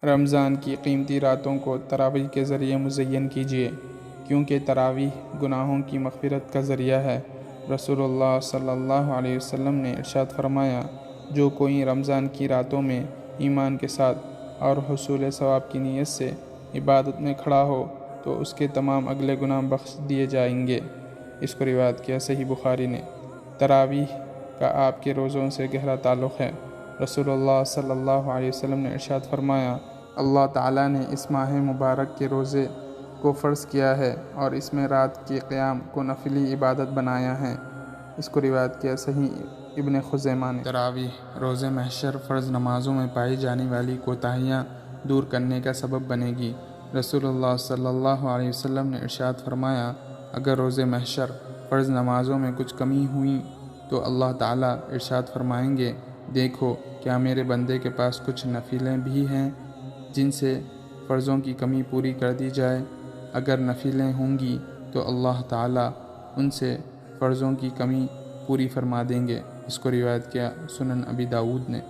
رمضان کی قیمتی راتوں کو تراویح کے ذریعے مزین کیجیے، کیونکہ تراویح گناہوں کی مغفرت کا ذریعہ ہے۔ رسول اللہ صلی اللہ علیہ وسلم نے ارشاد فرمایا، جو کوئی رمضان کی راتوں میں ایمان کے ساتھ اور حصول ثواب کی نیت سے عبادت میں کھڑا ہو تو اس کے تمام اگلے گناہ بخش دیے جائیں گے۔ اس کو روایت کیا صحیح بخاری نے۔ تراویح کا آپ کے روزوں سے گہرا تعلق ہے۔ رسول اللہ صلی اللہ علیہ وسلم نے ارشاد فرمایا، اللہ تعالیٰ نے اس ماہ مبارک کے روزے کو فرض کیا ہے اور اس میں رات کے قیام کو نفلی عبادت بنایا ہے۔ اس کو روایت کیا صحیح ابن خزیمہ نے۔ تراویح روز محشر فرض نمازوں میں پائی جانے والی کوتاہیاں دور کرنے کا سبب بنے گی۔ رسول اللہ صلی اللہ علیہ وسلم نے ارشاد فرمایا، اگر روز محشر فرض نمازوں میں کچھ کمی ہوئی تو اللہ تعالیٰ ارشاد فرمائیں گے، دیکھو کیا میرے بندے کے پاس کچھ نفلیں بھی ہیں جن سے فرضوں کی کمی پوری کر دی جائے۔ اگر نفلیں ہوں گی تو اللہ تعالیٰ ان سے فرضوں کی کمی پوری فرما دیں گے۔ اس کو روایت کیا سنن ابی داؤد نے۔